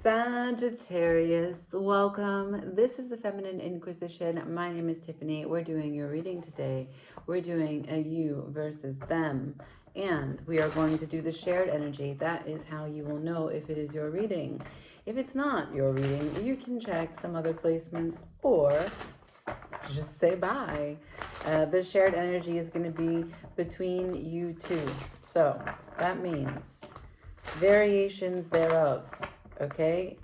Sagittarius, welcome. This is the Feminine Inquisition. My name is Tiffany. We're doing your reading today. We're doing a you versus them. And we are going to do the shared energy. That is how you will know if it is your reading. If it's not your reading, you can check some other placements or just say bye. The shared energy is going to be between you two. So that means variations thereof. Okay,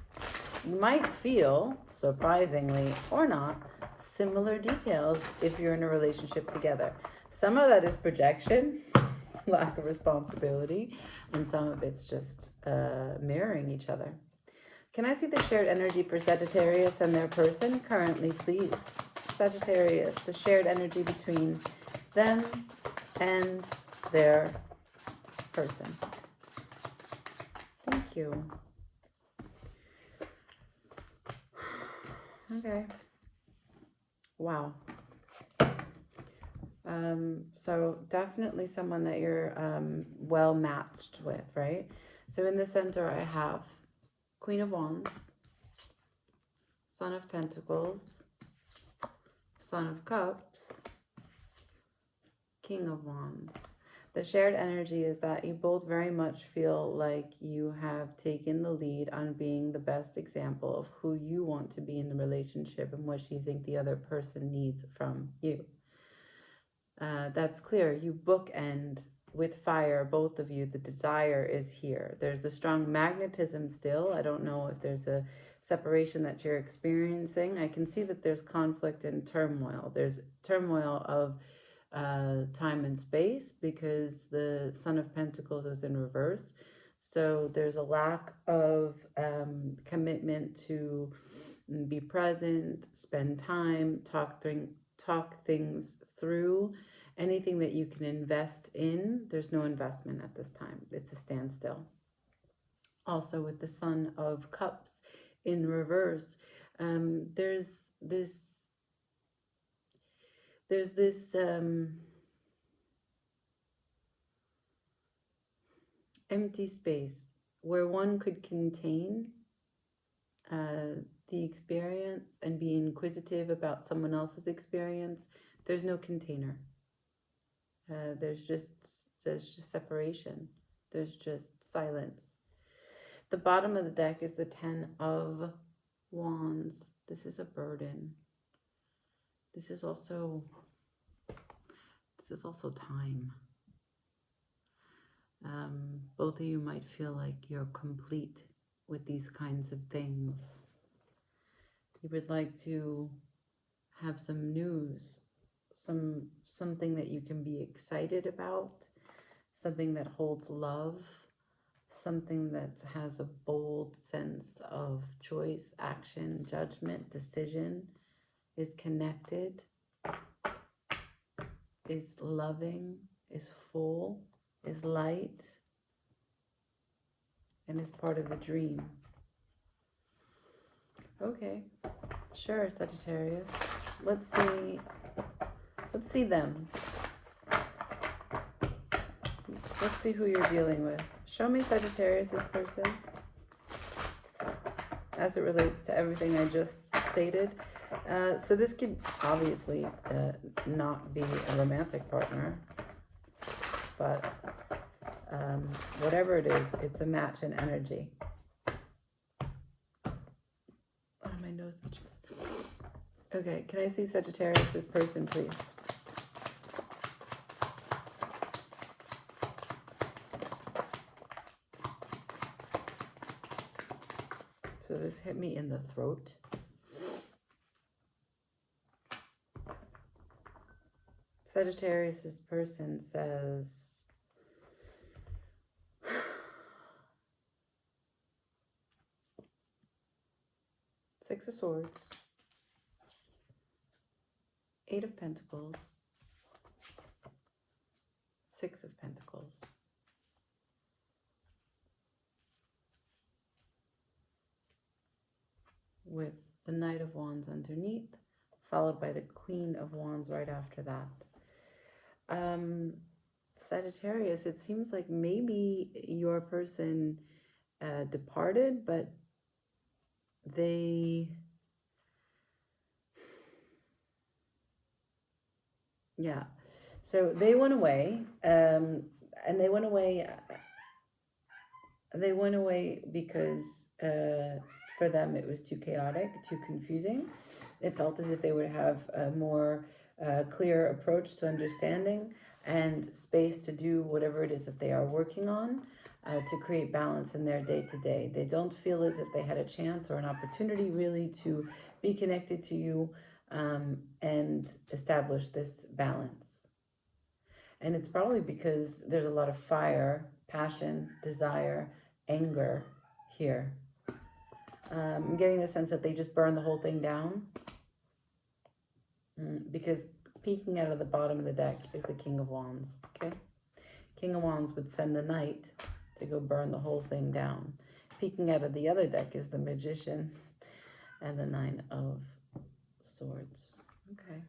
you might feel, surprisingly or not, similar details if you're in a relationship together. Some of that is projection, lack of responsibility, and some of it's just mirroring each other. Can I see the shared energy for Sagittarius and their person currently, please? Sagittarius, the shared energy between them and their person. Thank you. Okay. Wow. So definitely someone that you're well matched with, right? So in the center I have Queen of Wands, Son of Pentacles, Son of Cups, King of Wands. The shared energy is that you both very much feel like you have taken the lead on being the best example of who you want to be in the relationship and what you think the other person needs from you. That's clear. You bookend with fire, both of you. The desire is here. There's a strong magnetism still. I don't know if there's a separation that you're experiencing. I can see that there's conflict and turmoil. There's turmoil of time and space because the Son of Pentacles is in reverse. So there's a lack of commitment to be present, spend time, talk things through. Anything that you can invest in, there's no investment at this time. It's a standstill. Also with the Son of Cups in reverse, there's this empty space where one could contain the experience and be inquisitive about someone else's experience. There's no container. There's just separation. There's just silence. The bottom of the deck is the 10 of Wands. This is a burden. This is also time. Both of you might feel like you're complete with these kinds of things. You would like to have some news, something that you can be excited about, something that holds love, something that has a bold sense of choice, action, judgment, decision, is connected, is loving, is full, is light, and is part of the dream. Okay, sure, Sagittarius. Let's see them. Let's see who you're dealing with. Show me Sagittarius' person as it relates to everything I just stated. So this could obviously not be a romantic partner, but whatever it is, it's a match in energy. Oh, my nose itches. Okay, can I see Sagittarius' person, please? So this hit me in the throat. Sagittarius' person says, Six of Swords, Eight of Pentacles, Six of Pentacles, with the Knight of Wands underneath, followed by the Queen of Wands right after that. Sagittarius, it seems like maybe your person departed, but yeah. So they went away, and they went away. They went away because for them it was too chaotic, too confusing. It felt as if they would have a more clear approach to understanding and space to do whatever it is that they are working on to create balance in their day to day. They don't feel as if they had a chance or an opportunity really to be connected to you and establish this balance. And it's probably because there's a lot of fire, passion, desire, anger here. I'm getting the sense that they just burn the whole thing down. Because peeking out of the bottom of the deck is the King of Wands, okay? King of Wands would send the Knight to go burn the whole thing down. Peeking out of the other deck is the Magician and the Nine of Swords, okay?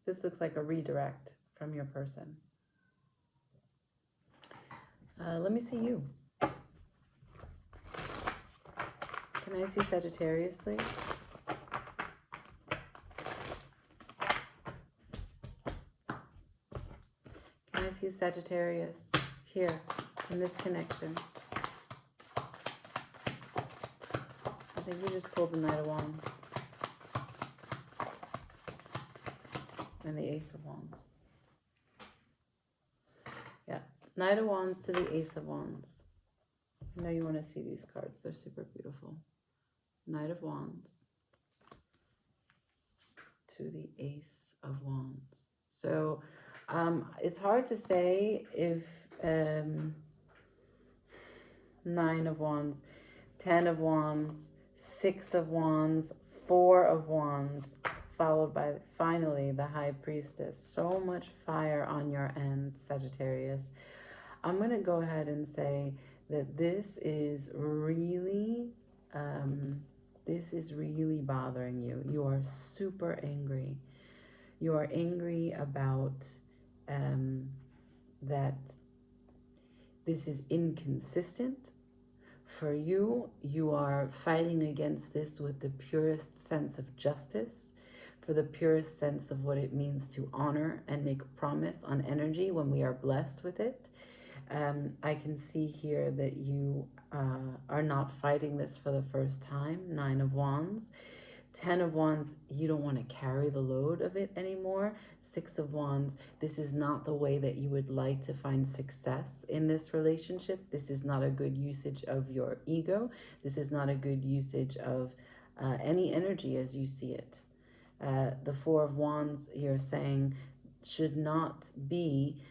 This looks like a redirect from your person. Let me see you. Can I see Sagittarius, please? Can I see Sagittarius here in this connection? I think we just pulled the Knight of Wands and the Ace of Wands. Yeah, Knight of Wands to the Ace of Wands. I know you want to see these cards. They're super beautiful. Knight of Wands to the Ace of Wands. So it's hard to say if 9 of Wands, 10 of Wands, 6 of Wands, 4 of Wands, followed by finally the High Priestess. So much fire on your end, Sagittarius. I'm going to go ahead and say that this is really bothering you. You are super angry. You are angry about that this is inconsistent. For you, you are fighting against this with the purest sense of justice, for the purest sense of what it means to honor and make a promise on energy when we are blessed with it. I can see here that you are not fighting this for the first time. 9 of Wands. 10 of Wands, you don't want to carry the load of it anymore. 6 of Wands, this is not the way that you would like to find success in this relationship. This is not a good usage of your ego. This is not a good usage of any energy as you see it. The 4 of Wands, you're saying, should not be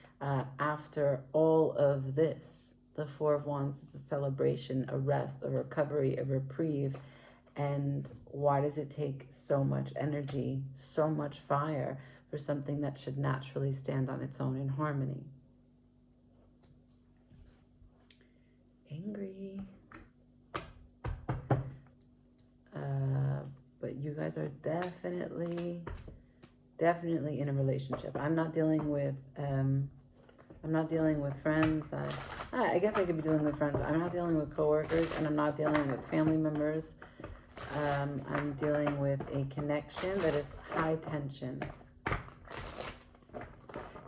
after all of this. The 4 of Wands is a celebration, a rest, a recovery, a reprieve. And why does it take so much energy, so much fire for something that should naturally stand on its own in harmony? Angry. But you guys are definitely in a relationship. I'm not dealing with friends. I guess I could be dealing with friends. I'm not dealing with coworkers, and I'm not dealing with family members. I'm dealing with a connection that is high tension.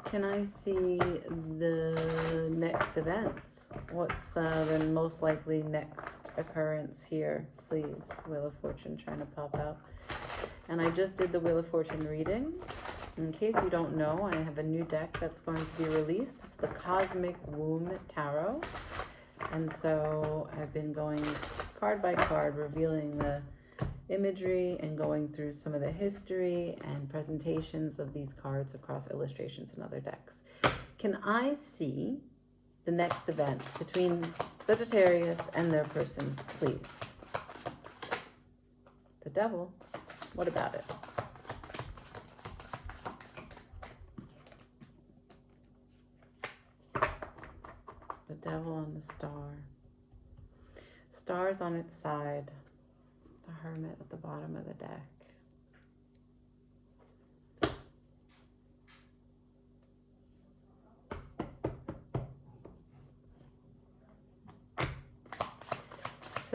Can I see the next events? What's the most likely next occurrence here, please? Wheel of Fortune trying to pop out. And I just did the Wheel of Fortune reading. In case you don't know, I have a new deck that's going to be released. It's the Cosmic Womb Tarot. And so I've been going card by card, revealing the imagery and going through some of the history and presentations of these cards across illustrations and other decks. Can I see the next event between Sagittarius and their person, please? The Devil. What about it? The Devil and the Star. Stars on its side. The Hermit at the bottom of the deck.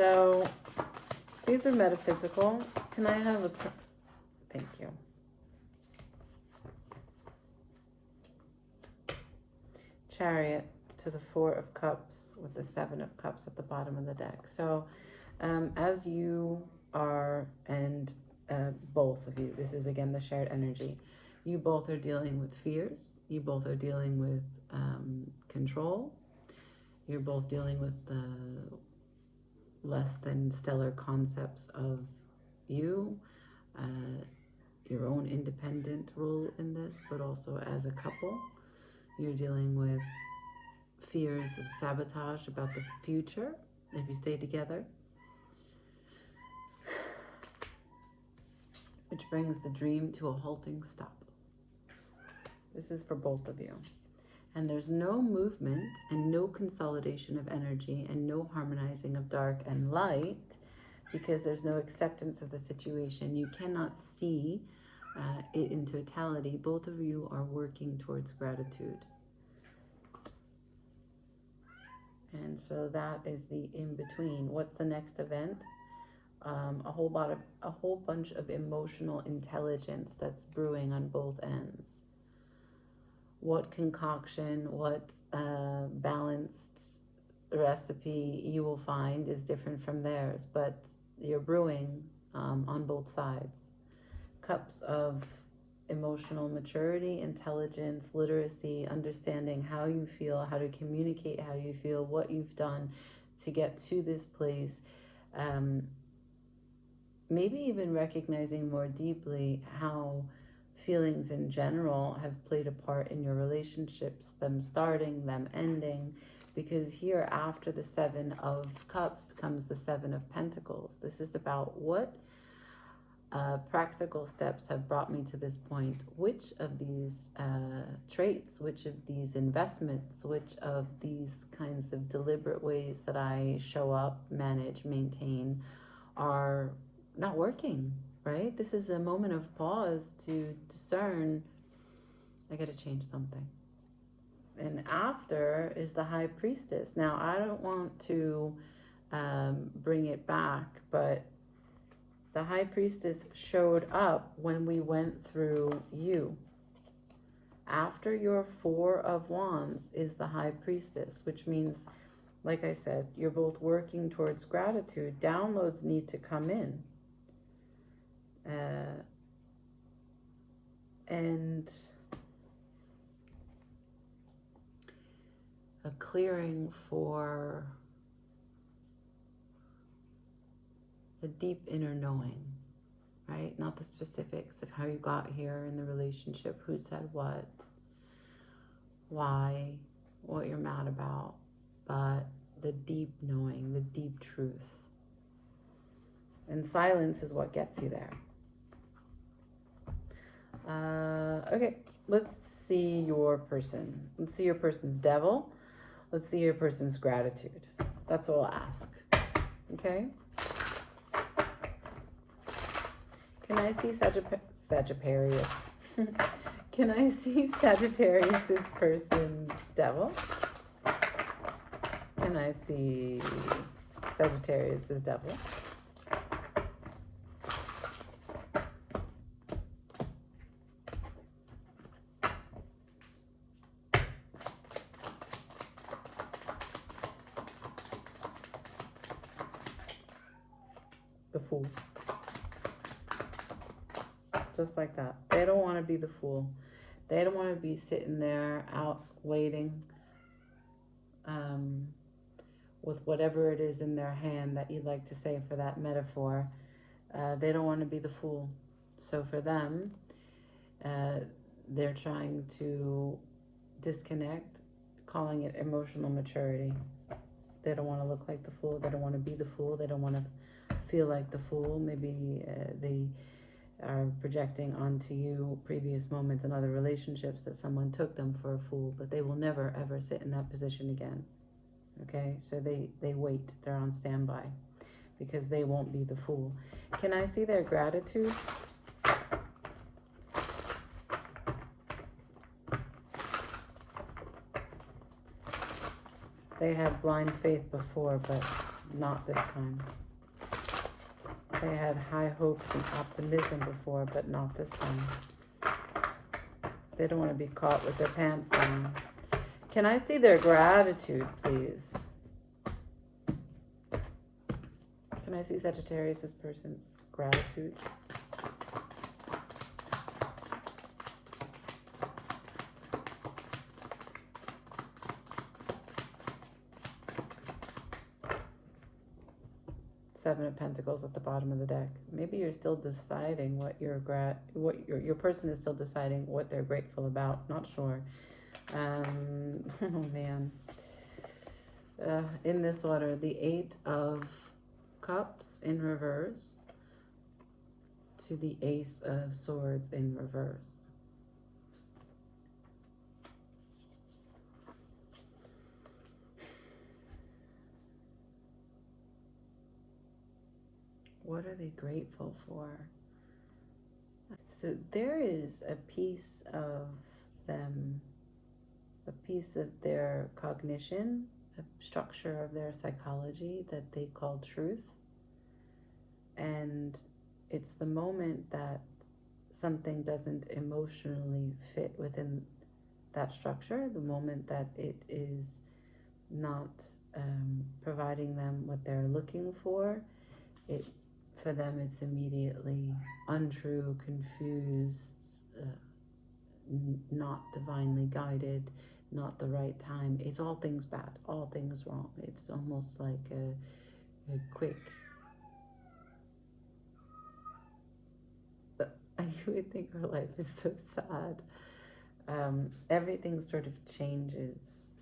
So these are metaphysical. Can I have a... Thank you. Chariot to the 4 of Cups with the 7 of Cups at the bottom of the deck. So as you are, and both of you, this is again the shared energy, you both are dealing with fears, you both are dealing with control, you're both dealing with the less than stellar concepts of you, your own independent role in this, but also as a couple. You're dealing with fears of sabotage about the future if you stay together. Which brings the dream to a halting stop. This is for both of you. And there's no movement and no consolidation of energy and no harmonizing of dark and light because there's no acceptance of the situation. You cannot see it in totality. Both of you are working towards gratitude. And so that is the in-between. What's the next event? A whole bunch of emotional intelligence that's brewing on both ends. What concoction, what balanced recipe you will find is different from theirs, but you're brewing on both sides. Cups of emotional maturity, intelligence, literacy, understanding how you feel, how to communicate how you feel, what you've done to get to this place. Maybe even recognizing more deeply how feelings in general have played a part in your relationships, them starting, them ending, because here after the 7 of Cups becomes the 7 of Pentacles. This is about what practical steps have brought me to this point. Which of these traits, which of these investments, which of these kinds of deliberate ways that I show up, manage, maintain are not working, right? This is a moment of pause to discern, I got to change something. And after is the High Priestess. Now, I don't want to bring it back, but the High Priestess showed up when we went through you. After your 4 of Wands is the High Priestess, which means, like I said, you're both working towards gratitude. Downloads need to come in. And a clearing for a deep inner knowing, right? Not the specifics of how you got here in the relationship, who said what, why, what you're mad about, but the deep knowing, the deep truth. And silence is what gets you there. Okay, let's see your person. Let's see your person's devil. Let's see your person's gratitude. That's what we'll ask. Okay? Can I see Sagittarius? Can I see Sagittarius's person's devil? Can I see Sagittarius's devil? The Fool. Just like that. They don't want to be the fool. They don't want to be sitting there out waiting with whatever it is in their hand that you'd like to say for that metaphor. They don't want to be the fool. So for them, they're trying to disconnect, calling it emotional maturity. They don't want to look like the fool. They don't want to be the fool. They don't want to feel like the fool. Maybe they are projecting onto you previous moments in other relationships that someone took them for a fool, but they will never ever sit in that position again. Okay, so they wait. They're on standby because they won't be the fool. Can I see their gratitude? They had blind faith before, but not this time. They had high hopes and optimism before, but not this time. They don't want to be caught with their pants down. Can I see their gratitude, please? Can I see Sagittarius, this person's gratitude? Seven of Pentacles at the bottom of the deck. Maybe you're still deciding what your person is still deciding what they're grateful about. Not sure. Oh man. In this order, the Eight of Cups in reverse to the Ace of Swords in reverse. What are they grateful for? So there is a piece of them, a piece of their cognition, a structure of their psychology that they call truth. And it's the moment that something doesn't emotionally fit within that structure, the moment that it is not providing them what they're looking for, for them it's immediately untrue, confused, not divinely guided, not the right time. It's all things bad, all things wrong. It's almost like a quick, you would think her life is so sad. Everything sort of changes.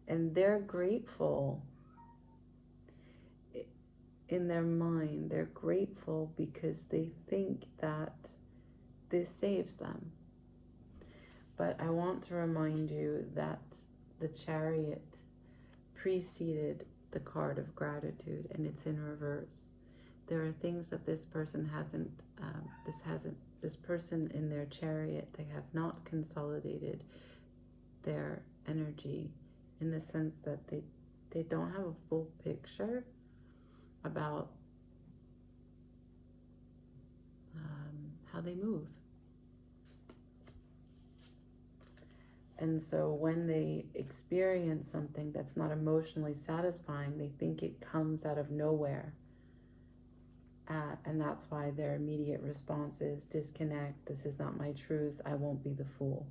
And they're grateful in their mind. They're grateful because they think that this saves them. But I want to remind you that the Chariot preceded the card of gratitude, and it's in reverse. There are things that this person hasn't, this person in their Chariot, they have not consolidated their energy in the sense that they don't have a full picture about how they move. And so when they experience something that's not emotionally satisfying, they think it comes out of nowhere. And that's why their immediate response is disconnect. This is not my truth. I won't be the fool.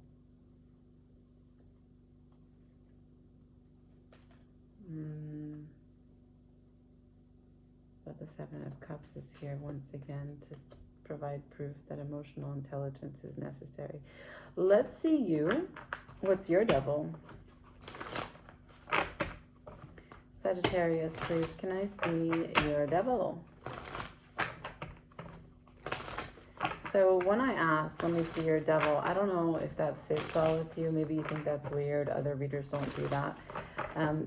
But the Seven of Cups is here once again to provide proof that emotional intelligence is necessary. Let's see you. What's your devil? Sagittarius, please. Can I see your devil? So when I ask, let me see your devil, I don't know if that sits well with you. Maybe you think that's weird. Other readers don't do that.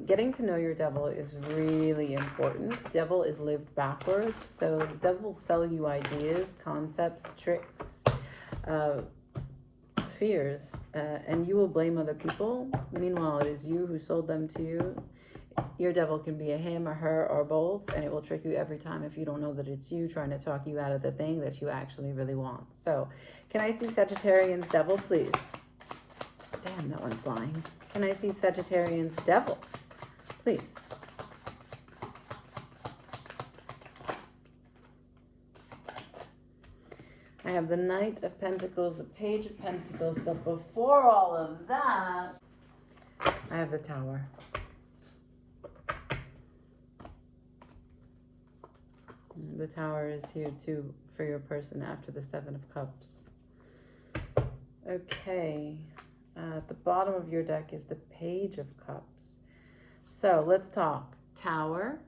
Getting to know your devil is really important. Devil is lived backwards. So the devil will sell you ideas, concepts, tricks, fears, and you will blame other people. Meanwhile, it is you who sold them to you. Your devil can be a him, a her, or both, and it will trick you every time if you don't know that it's you trying to talk you out of the thing that you actually really want. So, can I see Sagittarian's devil, please? Damn, that one's flying. Can I see Sagittarian's devil, please? I have the Knight of Pentacles, the Page of Pentacles, but before all of that, I have the Tower. The Tower is here too for your person after the Seven of Cups. Okay, at the bottom of your deck is the Page of Cups. So let's talk. Tower,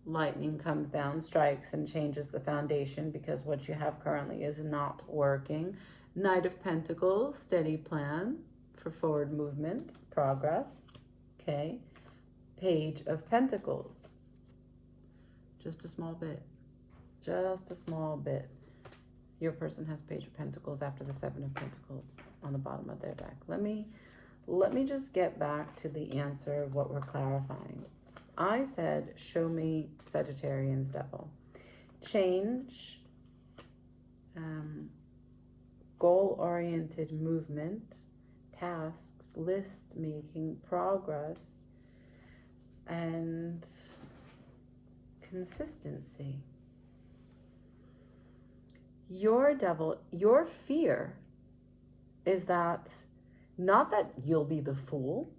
lightning comes down, strikes, and changes the foundation because what you have currently is not working. Knight of Pentacles, steady plan for forward movement, progress. Okay, Page of Pentacles. Just a small bit. Just a small bit. Your person has Page of Pentacles after the Seven of Pentacles on the bottom of their deck. Let me Let me just get back to the answer of what we're clarifying. I said, show me Sagittarian's devil. Change, goal-oriented movement, tasks, list making, progress, and consistency. Your devil, your fear is that, not that you'll be the fool,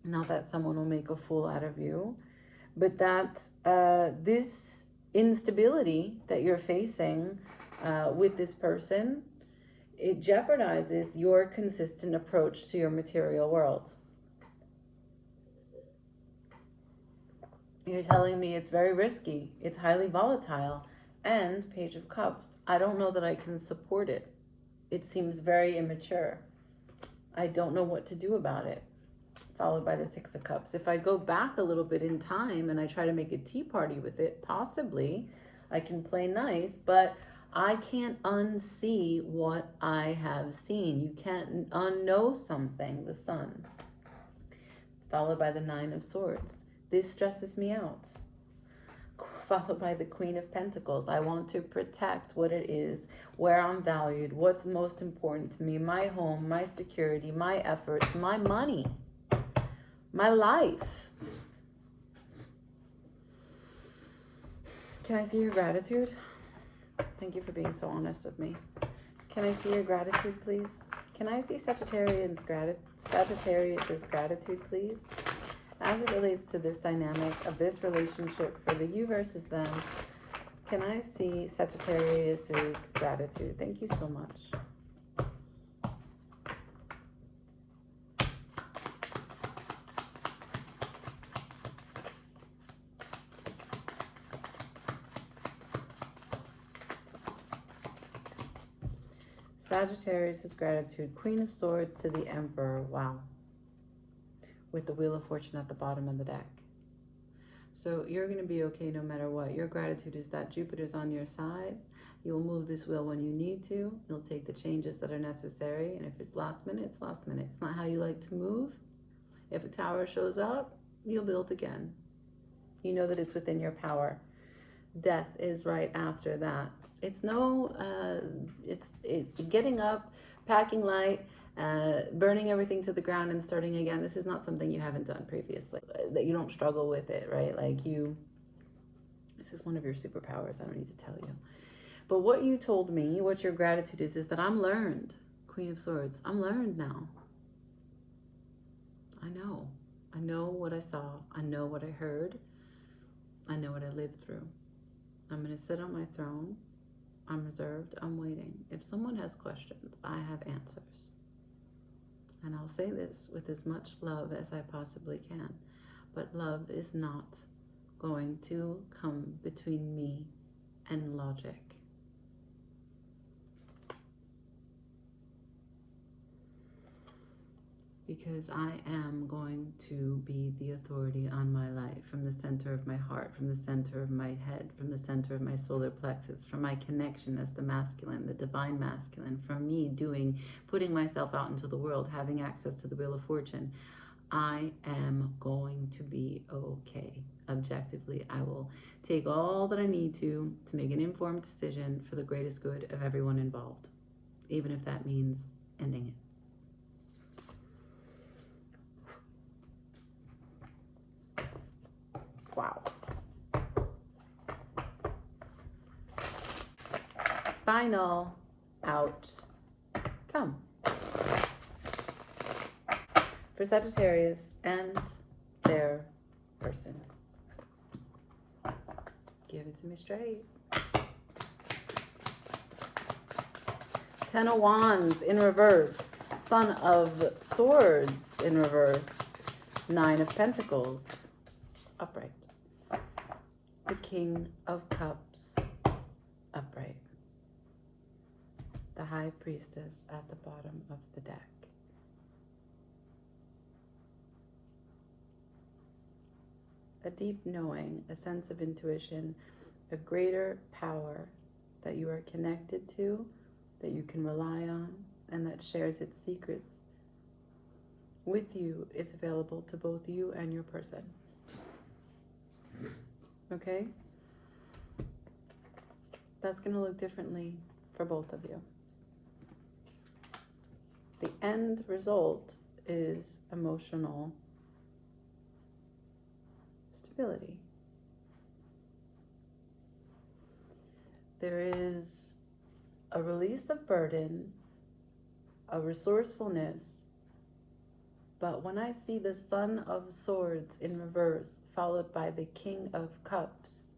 not that someone will make a fool out of you, but that this instability that you're facing with this person, it jeopardizes your consistent approach to your material world. You're telling me it's very risky, it's highly volatile, and Page of Cups, I don't know that I can support it. It seems very immature. I don't know what to do about it. Followed by the Six of Cups. If I go back a little bit in time and I try to make a tea party with it, possibly I can play nice, but I can't unsee what I have seen. You can't unknow something, the Sun. Followed by the Nine of Swords. This stresses me out. Followed by the Queen of Pentacles. I want to protect what it is, where I'm valued, what's most important to me, my home, my security, my efforts, my money, my life. Can I see your gratitude? Thank you for being so honest with me. Can I see your gratitude, please? Can I see Sagittarius's gratitude, please? As it relates to this dynamic of this relationship for the you versus them, can I see Sagittarius's gratitude? Thank you so much. Sagittarius's gratitude. Queen of Swords to the Emperor. Wow. With the Wheel of Fortune at the bottom of the deck. So you're going to be okay no matter what. Your gratitude is that Jupiter's on your side. You'll move this wheel when you need to. You'll take the changes that are necessary. And if it's last minute, it's last minute. It's not how you like to move. If a tower shows up, you'll build again. You know that it's within your power. Death is right after that. It's getting up, packing light, burning everything to the ground and starting again. This is not something you haven't done previously, that you don't struggle with it, right? This is one of your superpowers. I don't need to tell you. But what you told me, what your gratitude is that I'm learned. Queen of Swords. I'm learned now. I know what I saw. I know what I heard. I know what I lived through. I'm going to sit on my throne. I'm reserved. I'm waiting. If someone has questions, I have answers. And I'll say this with as much love as I possibly can. But love is not going to come between me and logic. Because I am going to be the authority on my life from the center of my heart, from the center of my head, from the center of my solar plexus, from my connection as the masculine, the divine masculine, from me putting myself out into the world, having access to the Wheel of Fortune. I am going to be okay. Objectively, I will take all that I need to make an informed decision for the greatest good of everyone involved, even if that means ending it. Wow. Final outcome for Sagittarius and their person. Give it to me straight. 10 of Wands in reverse. Son of Swords in reverse. 9 of Pentacles upright. The King of Cups upright. The High Priestess at the bottom of the deck. A deep knowing, a sense of intuition, a greater power that you are connected to, that you can rely on, and that shares its secrets with you is available to both you and your person. Okay? That's going to look differently for both of you. The end result is emotional stability. There is a release of burden, a resourcefulness, but when I see the Sun of Swords in reverse followed by the King of Cups,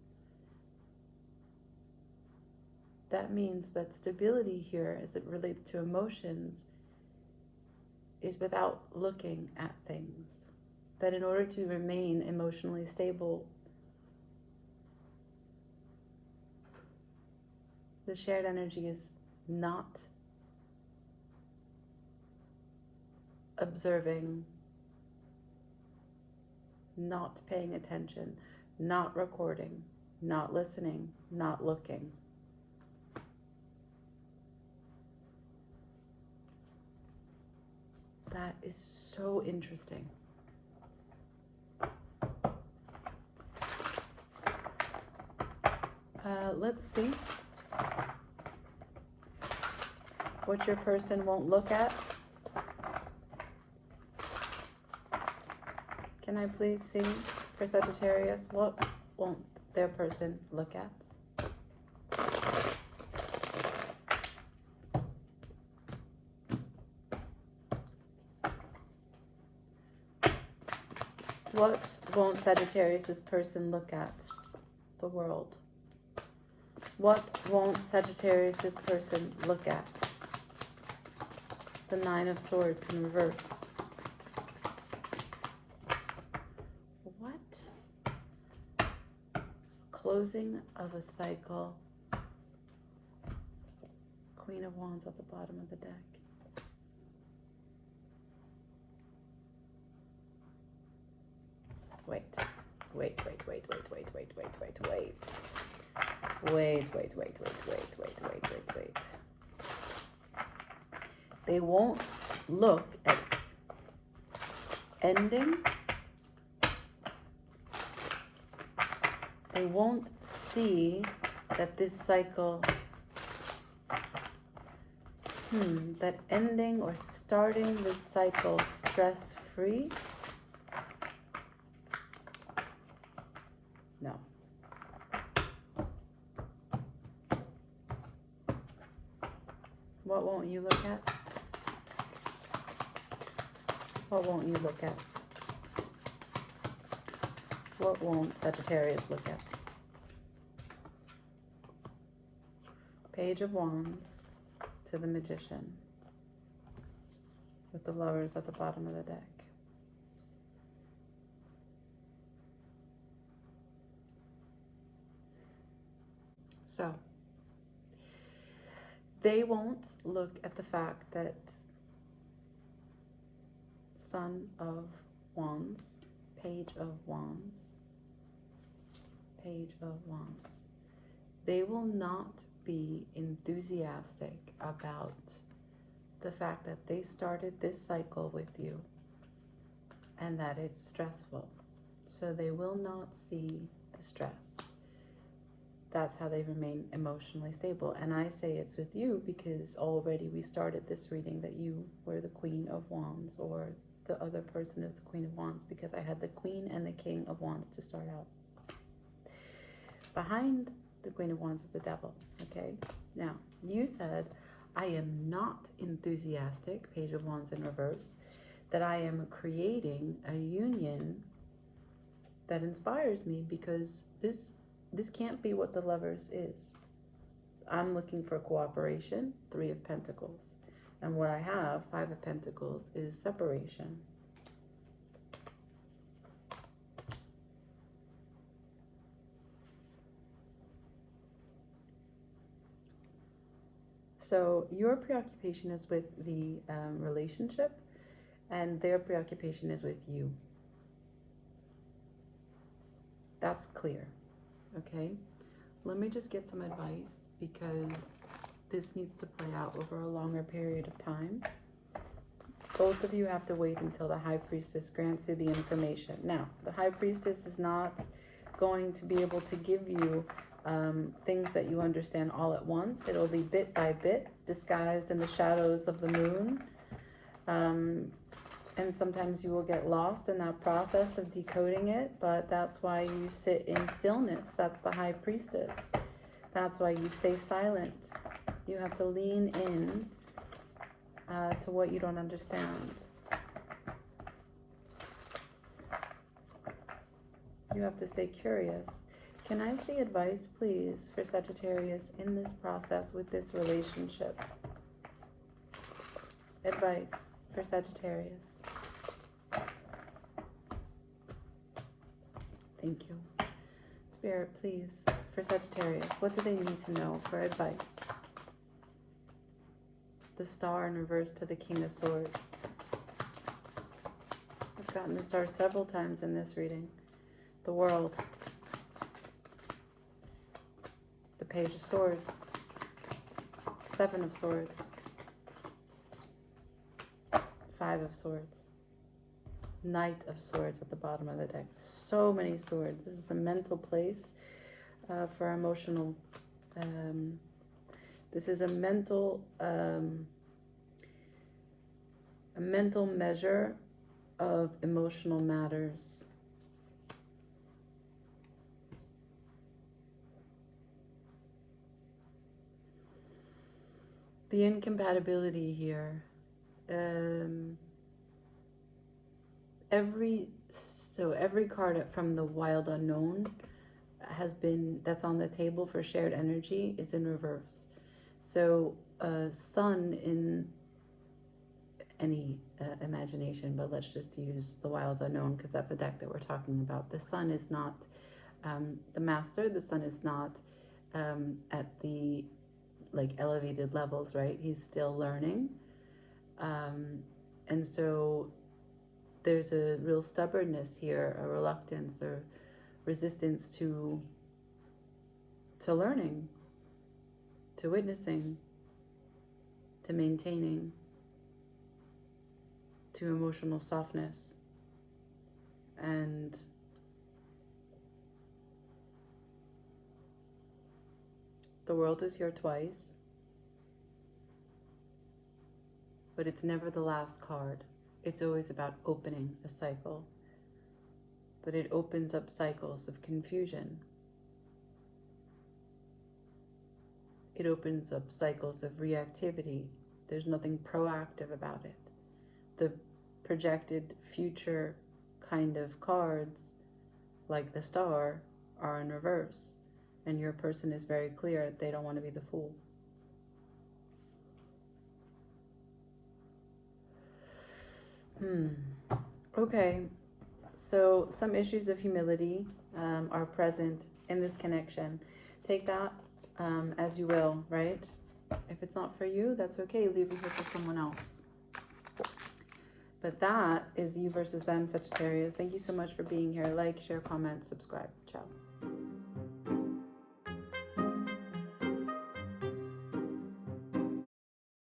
that means that stability here, as it relates to emotions, is without looking at things. That in order to remain emotionally stable, the shared energy is not observing, not paying attention, not recording, not listening, not looking. That is so interesting. Let's see what your person won't look at. Can I please see for Sagittarius, what won't their person look at? What won't Sagittarius' person look at? The world. What won't Sagittarius' person look at? The Nine of Swords in reverse. What? Closing of a cycle. Queen of Wands at the bottom of the deck. Wait. They won't look at ending. They won't see that this cycle, that ending or starting this cycle stress-free. No. What won't you look at? What won't you look at? What won't Sagittarius look at? Page of Wands to the Magician with the Lovers at the bottom of the deck. So, they won't look at the fact that Sun of Wands, Page of Wands, Page of Wands. They will not be enthusiastic about the fact that they started this cycle with you and that it's stressful. So they will not see the stress. That's how they remain emotionally stable. And I say it's with you because already we started this reading that you were the Queen of Wands, or the other person is the Queen of Wands, because I had the Queen and the King of Wands to start out. Behind the Queen of Wands is the Devil, okay? Now, you said, I am not enthusiastic, Page of Wands in reverse, that I am creating a union that inspires me, because this can't be what the Lovers is. I'm looking for cooperation, Three of Pentacles. And what I have, Five of Pentacles, is separation. So your preoccupation is with the relationship, and their preoccupation is with you. That's clear. Okay, let me just get some advice, because this needs to play out over a longer period of time. Both of you have to wait until the High Priestess grants you the information. Now, the High Priestess is not going to be able to give you things that you understand all at once. It'll be bit by bit, disguised in the shadows of the moon. And sometimes you will get lost in that process of decoding it, but that's why you sit in stillness. That's the High Priestess. That's why you stay silent. You have to lean in to what you don't understand. You have to stay curious. Can I see advice, please, for Sagittarius in this process with this relationship? Advice for Sagittarius. Thank you. Spirit, please, for Sagittarius, what do they need to know for advice? The Star in reverse to the King of Swords. I've gotten the Star several times in this reading. The World. The Page of Swords. Seven of Swords. Five of Swords. Knight of Swords at the bottom of the deck. So many swords. This is a mental place for emotional. This is a mental measure of emotional matters. The incompatibility here. Every card from the Wild Unknown that's on the table for shared energy is in reverse. So Sun in any imagination, but let's just use the Wild Unknown because that's the deck that we're talking about. The Sun is not the master. The Sun is not at the elevated levels, right? He's still learning. And so there's a real stubbornness here, a reluctance or resistance to learning, to witnessing, to maintaining, to emotional softness. And the World is here twice, but it's never the last card. It's always about opening a cycle, but it opens up cycles of confusion. It opens up cycles of reactivity. There's nothing proactive about it. The projected future kind of cards, like the Star, are in reverse, and your person is very clear they don't want to be the Fool. Okay, so some issues of humility are present in this connection. Take that as you will, right? If it's not for you, that's okay. Leave it here for someone else. But that is you versus them, Sagittarius. Thank you so much for being here. Like, share, comment, subscribe. Ciao.